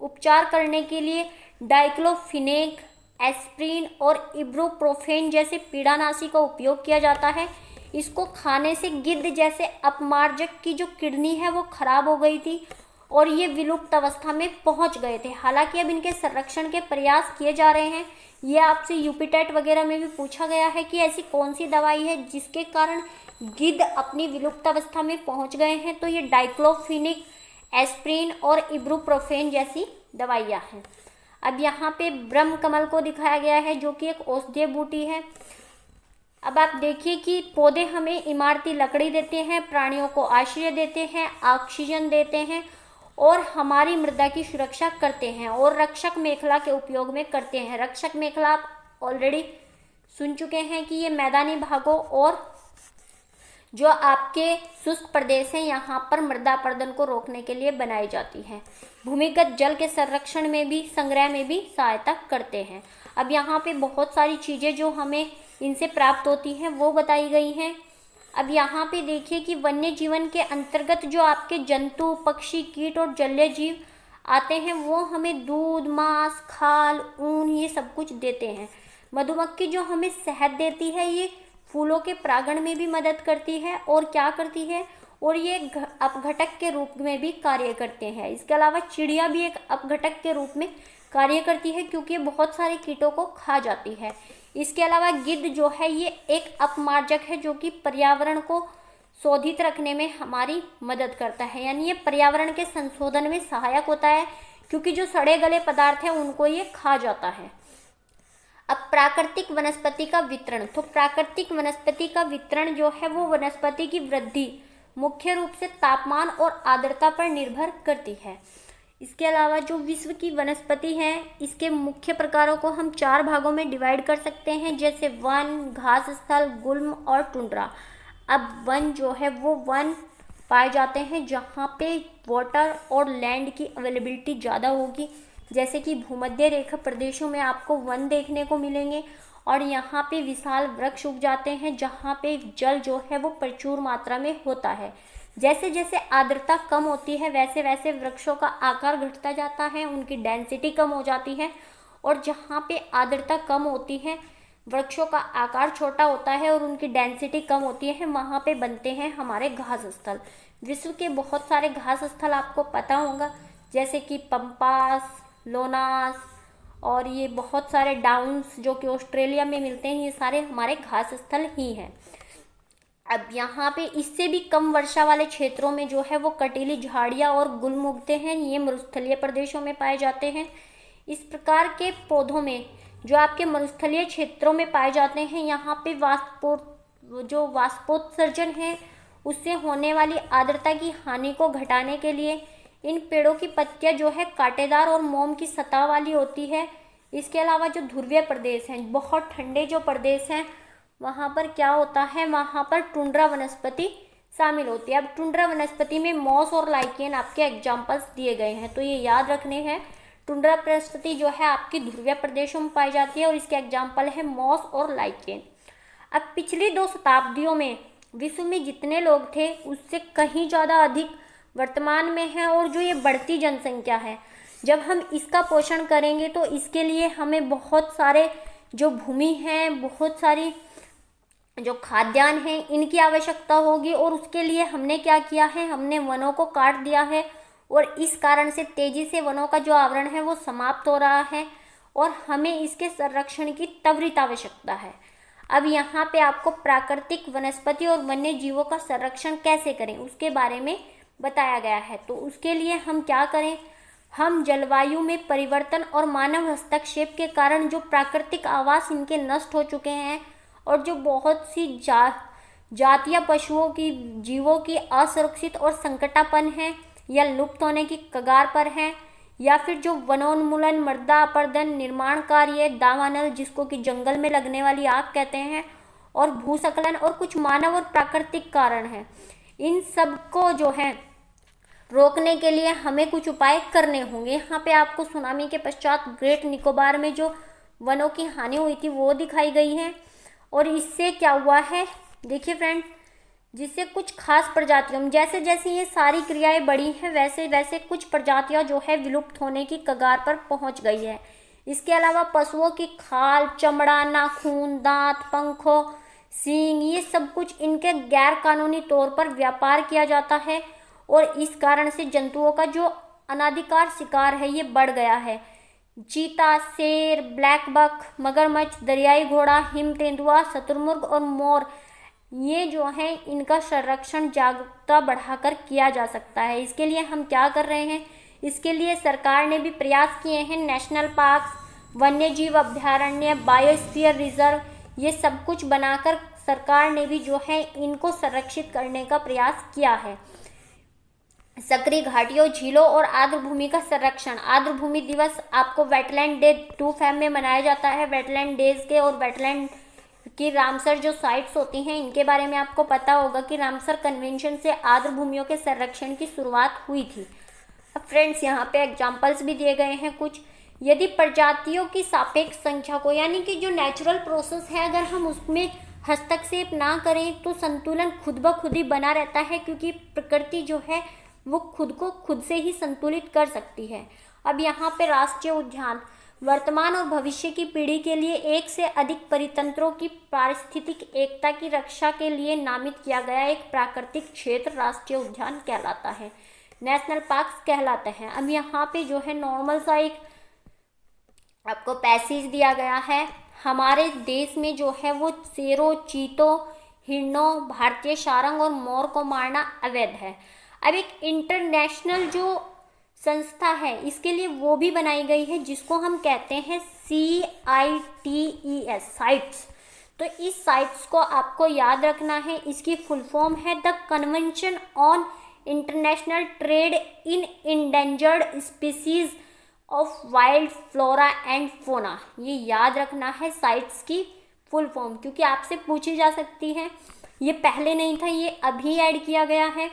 [SPEAKER 1] उपचार करने के लिए डाइक्लोफिनेक, एस्प्रिन और इब्रोप्रोफेन जैसे पीड़ानाशी का उपयोग किया जाता है। इसको खाने से गिद्ध जैसे अपमार्जक की जो किडनी है वो खराब हो गई थी और ये विलुप्त अवस्था में पहुंच गए थे। हालांकि अब इनके संरक्षण के प्रयास किए जा रहे हैं। ये आपसे यूपीटेट वगैरह में भी पूछा गया है कि ऐसी कौन सी दवाई है जिसके कारण गिद्ध अपनी विलुप्त अवस्था में पहुंच गए हैं। तो ये डाइक्लोफिनेक, एस्प्रिन और इब्रुप्रोफेन जैसी दवाइयाँ हैं। अब यहाँ पे ब्रह्म कमल को दिखाया गया है जो कि एक औषधीय बूटी है। अब आप देखिए कि पौधे हमें इमारती लकड़ी देते हैं, प्राणियों को आश्रय देते हैं, ऑक्सीजन देते हैं और हमारी मृदा की सुरक्षा करते हैं और रक्षक मेखला के उपयोग में करते हैं। रक्षक मेखला आप ऑलरेडी सुन चुके हैं कि ये मैदानी भागों और जो आपके शुष्क प्रदेश हैं यहाँ पर मृदा अपरदन को रोकने के लिए बनाई जाती है। भूमिगत जल के संरक्षण में भी, संग्रह में भी सहायता करते हैं। अब यहाँ पे बहुत सारी चीज़ें जो हमें इनसे प्राप्त होती हैं वो बताई गई हैं। अब यहाँ पे देखिए कि वन्य जीवन के अंतर्गत जो आपके जंतु, पक्षी, कीट और जलीय जीव आते हैं वो हमें दूध, मांस, खाल, ऊन ये सब कुछ देते हैं। मधुमक्खी जो हमें शहद देती है ये फूलों के परागण में भी मदद करती है और क्या करती है, और ये अपघटक के रूप में भी कार्य करते हैं। इसके अलावा चिड़िया भी एक अपघटक के रूप में कार्य करती है क्योंकि ये बहुत सारे कीटों को खा जाती है। इसके अलावा गिद्ध जो है ये एक अपमार्जक है जो कि पर्यावरण को शोधित रखने में हमारी मदद करता है, यानी ये पर्यावरण के संशोधन में सहायक होता है क्योंकि जो सड़े गले पदार्थ हैं उनको ये खा जाता है। अब प्राकृतिक वनस्पति का वितरण, तो प्राकृतिक वनस्पति का वितरण जो है वो वनस्पति की वृद्धि मुख्य रूप से तापमान और आर्द्रता पर निर्भर करती है। इसके अलावा जो विश्व की वनस्पति है इसके मुख्य प्रकारों को हम 4 भागों में डिवाइड कर सकते हैं, जैसे वन, घास स्थल, गुल्म और टुंड्रा। अब वन जो है वो वन पाए जाते हैं जहाँ पे वाटर और लैंड की अवेलेबिलिटी ज़्यादा होगी, जैसे कि भूमध्य रेखा प्रदेशों में आपको वन देखने को मिलेंगे और यहाँ पे विशाल वृक्ष उग जाते हैं जहाँ पे जल जो है वो प्रचुर मात्रा में होता है। जैसे जैसे आर्द्रता कम होती है वैसे वैसे वृक्षों का आकार घटता जाता है, उनकी डेंसिटी कम हो जाती है, और जहाँ पे आर्द्रता कम होती है वृक्षों का आकार छोटा होता है और उनकी डेंसिटी कम होती है, वहाँ पे बनते हैं हमारे घास स्थल। विश्व के बहुत सारे घास स्थल आपको पता होगा, जैसे कि पंपास, लोनास और ये बहुत सारे डाउन्स जो कि ऑस्ट्रेलिया में मिलते हैं, ये सारे हमारे घास स्थल ही हैं। अब यहाँ पे इससे भी कम वर्षा वाले क्षेत्रों में जो है वो कटीली झाड़ियाँ और गुल्म उगते हैं, ये मरुस्थलीय प्रदेशों में पाए जाते हैं। इस प्रकार के पौधों में जो आपके मरुस्थलीय क्षेत्रों में पाए जाते हैं, यहाँ पे वाष्पोत्सर्जन है उससे होने वाली आर्द्रता की हानि को घटाने के लिए इन पेड़ों की पत्तियाँ जो है कांटेदार और मोम की सतह वाली होती है, इसके अलावा जो ध्रुवीय प्रदेश हैं, बहुत ठंडे जो प्रदेश हैं, वहाँ पर क्या होता है, वहाँ पर टुंड्रा वनस्पति शामिल होती है। अब टुंड्रा वनस्पति में मॉस और लाइकेन आपके एग्जाम्पल्स दिए गए हैं, तो ये याद रखने हैं। टुंड्रा वनस्पति जो है आपकी ध्रुवीय प्रदेशों में पाई जाती है और इसके एग्जाम्पल है मॉस और लाइकेन। अब पिछली 2 शताब्दियों में विश्व में जितने लोग थे उससे कहीं ज़्यादा अधिक वर्तमान में है, और जो ये बढ़ती जनसंख्या है, जब हम इसका पोषण करेंगे तो इसके लिए हमें बहुत सारे जो भूमि हैं, बहुत सारी जो खाद्यान्न है, इनकी आवश्यकता होगी। और उसके लिए हमने क्या किया है, हमने वनों को काट दिया है और इस कारण से तेजी से वनों का जो आवरण है वो समाप्त हो रहा है और हमें इसके संरक्षण की त्वरित आवश्यकता है। अब यहाँ पे आपको प्राकृतिक वनस्पति और वन्य जीवों का संरक्षण कैसे करें उसके बारे में बताया गया है। तो उसके लिए हम क्या करें, हम जलवायु में परिवर्तन और मानव हस्तक्षेप के कारण जो प्राकृतिक आवास इनके नष्ट हो चुके हैं और जो बहुत सी जातीय पशुओं की, जीवों की असुरक्षित और संकटापन है या लुप्त होने की कगार पर है, या फिर जो वनोन्मूलन, मृदा अपरदन, निर्माण कार्य, दावानल जिसको कि जंगल में लगने वाली आग कहते हैं, और भूस्खलन और कुछ मानव और प्राकृतिक कारण हैं, इन सब को जो है रोकने के लिए हमें कुछ उपाय करने होंगे। यहाँ पे आपको सुनामी के पश्चात ग्रेट निकोबार में जो वनों की हानि हुई थी वो दिखाई गई है। और इससे क्या हुआ है, देखिए फ्रेंड, जिससे कुछ खास प्रजातियों, जैसे जैसे ये सारी क्रियाएं बढ़ी हैं वैसे वैसे कुछ प्रजातियां जो है विलुप्त होने की कगार पर पहुंच गई है। इसके अलावा पशुओं की खाल, चमड़ा, नाखून, दांत, पंखों, सींग, ये सब कुछ इनके गैर कानूनी तौर पर व्यापार किया जाता है और इस कारण से जंतुओं का जो अनाधिकार शिकार है ये बढ़ गया है। चीता, शेर, ब्लैक बक, मगरमच्छ, दरियाई घोड़ा, हिम तेंदुआ, शुतुरमुर्ग और मोर, ये जो है इनका संरक्षण जागरूकता बढ़ाकर किया जा सकता है। इसके लिए हम क्या कर रहे हैं, इसके लिए सरकार ने भी प्रयास किए हैं। नेशनल पार्क, वन्य जीव अभ्यारण्य, बायोस्फीयर रिजर्व, ये सब कुछ बनाकर सरकार ने भी जो है इनको संरक्षित करने का प्रयास किया है। सक्रिय घाटियों, झीलों और आर्द्र भूमि का संरक्षण। आर्द्र भूमि दिवस आपको वेटलैंड डे 2 फेब में मनाया जाता है। वेटलैंड डेज के और वेटलैंड की रामसर जो साइट्स होती हैं इनके बारे में आपको पता होगा कि रामसर कन्वेंशन से आर्द्र भूमियों के संरक्षण की शुरुआत हुई थी। अब फ्रेंड्स यहाँ पे एग्जाम्पल्स भी दिए गए हैं कुछ। यदि प्रजातियों की सापेक्ष संख्या को, यानी कि जो नेचुरल प्रोसेस है, अगर हम उसमें हस्तक्षेप ना करें तो संतुलन खुद ब खुद ही बना रहता है, क्योंकि प्रकृति जो है वो खुद को खुद से ही संतुलित कर सकती है। अब यहाँ पे राष्ट्रीय उद्यान वर्तमान और भविष्य की पीढ़ी के लिए एक से अधिक परितंत्रों की पारिस्थितिक एकता की रक्षा के लिए नामित किया गया एक प्राकृतिक क्षेत्र राष्ट्रीय उद्यान कहलाता है, नेशनल पार्क कहलाते हैं। अब यहाँ पे जो है नॉर्मल सा एक आपको पैसेज दिया गया है। हमारे देश में जो है वो शेरों, चीतों, हिरणों, भारतीय सारंग और मोर को मारना अवैध है। अब एक इंटरनेशनल जो संस्था है इसके लिए वो भी बनाई गई है जिसको हम कहते हैं CITES, साइट्स। तो इस साइट्स को आपको याद रखना है। इसकी फुल फॉर्म है the convention on international trade in endangered species of wild flora and fauna. ये याद रखना है साइट्स की फुल फॉर्म, क्योंकि आपसे पूछी जा सकती है। ये पहले नहीं था, ये अभी ऐड किया गया है।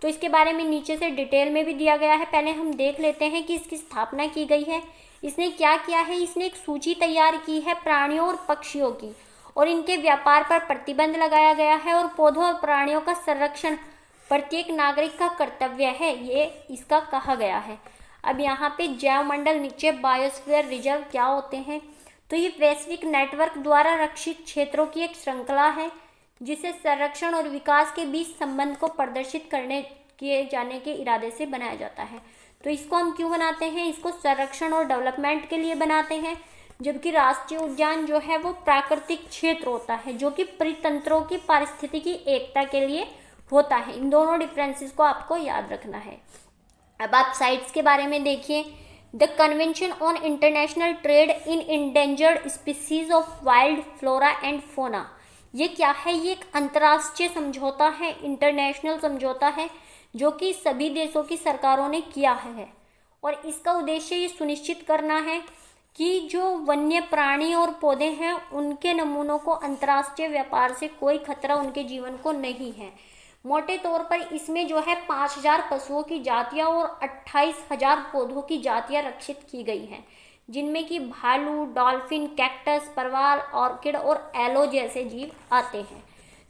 [SPEAKER 1] तो इसके बारे में नीचे से डिटेल में भी दिया गया है। पहले हम देख लेते हैं कि इसकी स्थापना की गई है। इसने क्या किया है, इसने एक सूची तैयार की है प्राणियों और पक्षियों की, और इनके व्यापार पर प्रतिबंध लगाया गया है, और पौधों और प्राणियों का संरक्षण प्रत्येक नागरिक का कर्तव्य है, ये इसका कहा गया है। अब यहाँ पे जैव मंडल, नीचे बायोस्फीयर रिजर्व क्या होते हैं, तो ये वैश्विक नेटवर्क द्वारा रक्षित क्षेत्रों की एक श्रृंखला है जिसे संरक्षण और विकास के बीच संबंध को प्रदर्शित करने किए जाने के इरादे से बनाया जाता है। तो इसको हम क्यों बनाते हैं, इसको संरक्षण और डेवलपमेंट के लिए बनाते हैं, जबकि राष्ट्रीय उद्यान जो है वो प्राकृतिक क्षेत्र होता है जो कि परितंत्रों की पारिस्थितिकी एकता के लिए होता है। इन दोनों डिफरेंसेस को आपको याद रखना है। अब आप साइट्स के बारे में देखिए। The convention on international trade in endangered species of wild flora and fauna, ये क्या है, ये एक अंतर्राष्ट्रीय समझौता है, इंटरनेशनल समझौता है जो कि सभी देशों की सरकारों ने किया है, और इसका उद्देश्य ये सुनिश्चित करना है कि जो वन्य प्राणी और पौधे हैं उनके नमूनों को अंतर्राष्ट्रीय व्यापार से कोई खतरा उनके जीवन को नहीं है। मोटे तौर पर इसमें जो है 5000 पशुओं की जातियां और 28,000 पौधों की जातियां रक्षित की गई हैं, जिनमें कि भालू, डॉल्फिन, कैक्टस, परवाल, ऑर्किड और एलो जैसे जीव आते हैं।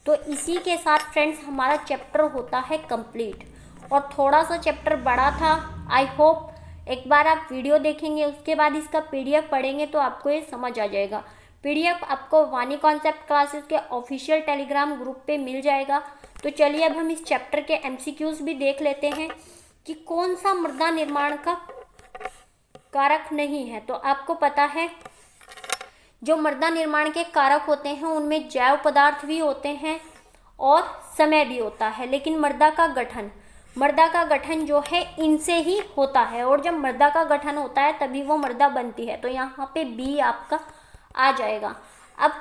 [SPEAKER 1] तो इसी के साथ फ्रेंड्स हमारा चैप्टर होता है कंप्लीट, और थोड़ा सा चैप्टर बड़ा था। आई होप एक बार आप वीडियो देखेंगे, उसके बाद इसका पीडीएफ पढ़ेंगे तो आपको ये समझ आ जाएगा। पीडीएफ आपको वाणी कॉन्सेप्ट क्लासेस के ऑफिशियल टेलीग्राम ग्रुप पे मिल जाएगा। तो चलिए अब हम इस चैप्टर के एमसीक्यूज भी देख लेते हैं कि कौन सा मृदा निर्माण का कारक नहीं है। तो आपको पता है जो मृदा निर्माण के कारक होते हैं उनमें जैव पदार्थ भी होते हैं और समय भी होता है, लेकिन मृदा का गठन जो है इनसे ही होता है, और जब मृदा का गठन होता है तभी वो मृदा बनती है। तो यहाँ पे बी आपका आ जाएगा। अब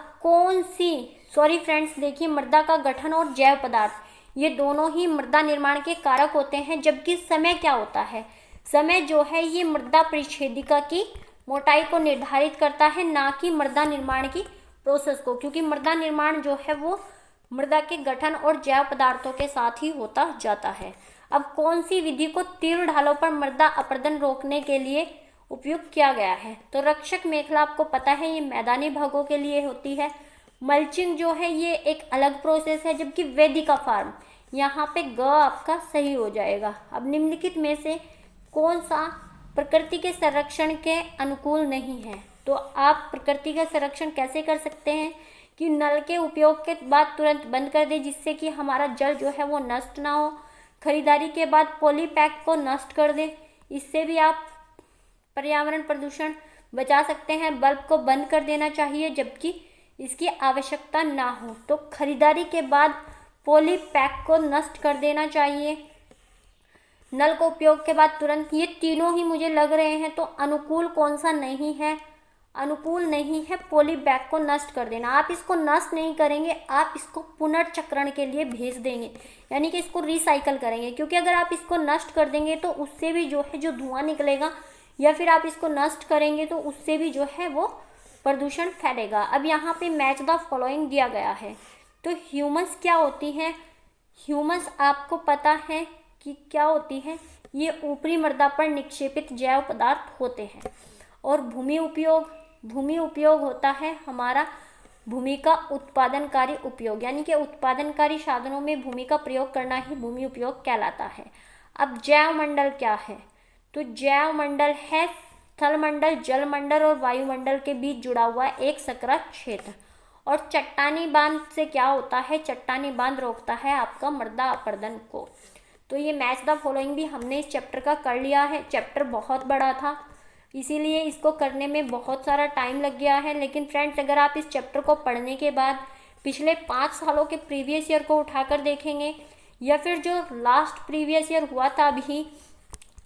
[SPEAKER 1] सॉरी फ्रेंड्स, देखिए मृदा का गठन और जैव पदार्थ ये दोनों ही मृदा निर्माण के कारक होते हैं, जबकि समय क्या होता है, समय जो है ये मृदा परिच्छेदिका की मोटाई को निर्धारित करता है, ना कि मृदा निर्माण की प्रोसेस को, क्योंकि मृदा निर्माण जो है वो मृदा के गठन और जैव पदार्थों के साथ ही होता जाता है। अब कौन सी विधि को तीव्र ढालों पर मृदा अपरदन रोकने के लिए उपयोग किया गया है? तो रक्षक मेखला आपको पता है ये मैदानी भागों के लिए होती है। मल्चिंग जो है ये एक अलग प्रोसेस है, जबकि वेदिका फार्म यहाँ पे ग आपका सही हो जाएगा। अब निम्नलिखित में से कौन सा प्रकृति के संरक्षण के अनुकूल नहीं है? तो आप प्रकृति का संरक्षण कैसे कर सकते हैं कि नल के उपयोग के बाद तुरंत बंद कर दे, जिससे कि हमारा जल जो है वो नष्ट ना हो। खरीदारी के बाद पॉलीपैक को नष्ट कर दे, इससे भी आप पर्यावरण प्रदूषण बचा सकते हैं। बल्ब को बंद कर देना चाहिए जबकि इसकी आवश्यकता ना हो। तो खरीदारी के बाद पॉलीपैक को नष्ट कर देना चाहिए। नल को उपयोग के बाद तुरंत, ये तीनों ही मुझे लग रहे हैं। तो अनुकूल कौन सा नहीं है? अनुकूल नहीं है पॉलीबैग को नष्ट कर देना। आप इसको नष्ट नहीं करेंगे, आप इसको पुनर्चक्रण के लिए भेज देंगे, यानी कि इसको रिसाइकल करेंगे, क्योंकि अगर आप इसको नष्ट कर देंगे तो उससे भी जो है जो धुआं निकलेगा, या फिर आप इसको नष्ट करेंगे तो उससे भी जो है वो प्रदूषण फैलेगा। अब यहाँ पे मैच द फॉलोइंग दिया गया है। तो ह्यूमस क्या होती है? ह्यूमस आपको पता है कि क्या होती है? ये ऊपरी मृदा पर निक्षेपित जैव पदार्थ होते हैं। और भूमि उपयोग होता है हमारा भूमि का उत्पादनकारी उपयोग, यानी कि उत्पादनकारी साधनों में भूमि का प्रयोग करना ही भूमि उपयोग कहलाता है। अब जैव मंडल क्या है? तो जैव मंडल है स्थल मंडल, जल मंडल और वायुमंडल के बीच जुड़ा हुआ एक सकरा क्षेत्र। और चट्टानी बांध से क्या होता है? चट्टानी बांध रोकता है आपका मृदा अपरदन को। तो ये मैच द फॉलोइंग भी हमने इस चैप्टर का कर लिया है। चैप्टर बहुत बड़ा था, इसीलिए इसको करने में बहुत सारा टाइम लग गया है। लेकिन फ्रेंड्स, अगर आप इस चैप्टर को पढ़ने के बाद पिछले 5 सालों के प्रीवियस ईयर को उठाकर देखेंगे, या फिर जो लास्ट प्रीवियस ईयर हुआ था अभी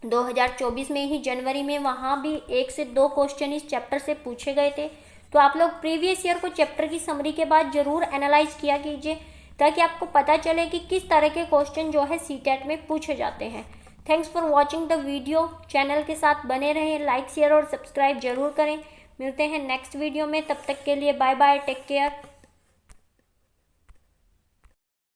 [SPEAKER 1] 2024 में ही जनवरी में, वहाँ भी 1 से 2 क्वेश्चन इस चैप्टर से पूछे गए थे। तो आप लोग प्रीवियस ईयर को चैप्टर की समरी के बाद जरूर एनालाइज किया कीजिए, ताकि आपको पता चले कि किस तरह के क्वेश्चन जो है सीटेट में पूछे जाते हैं। Thanks for watching the video. Channel के साथ बने रहें, लाइक शेयर और सब्सक्राइब जरूर करें। मिलते हैं नेक्स्ट वीडियो में, तब तक के लिए बाय बाय, टेक केयर।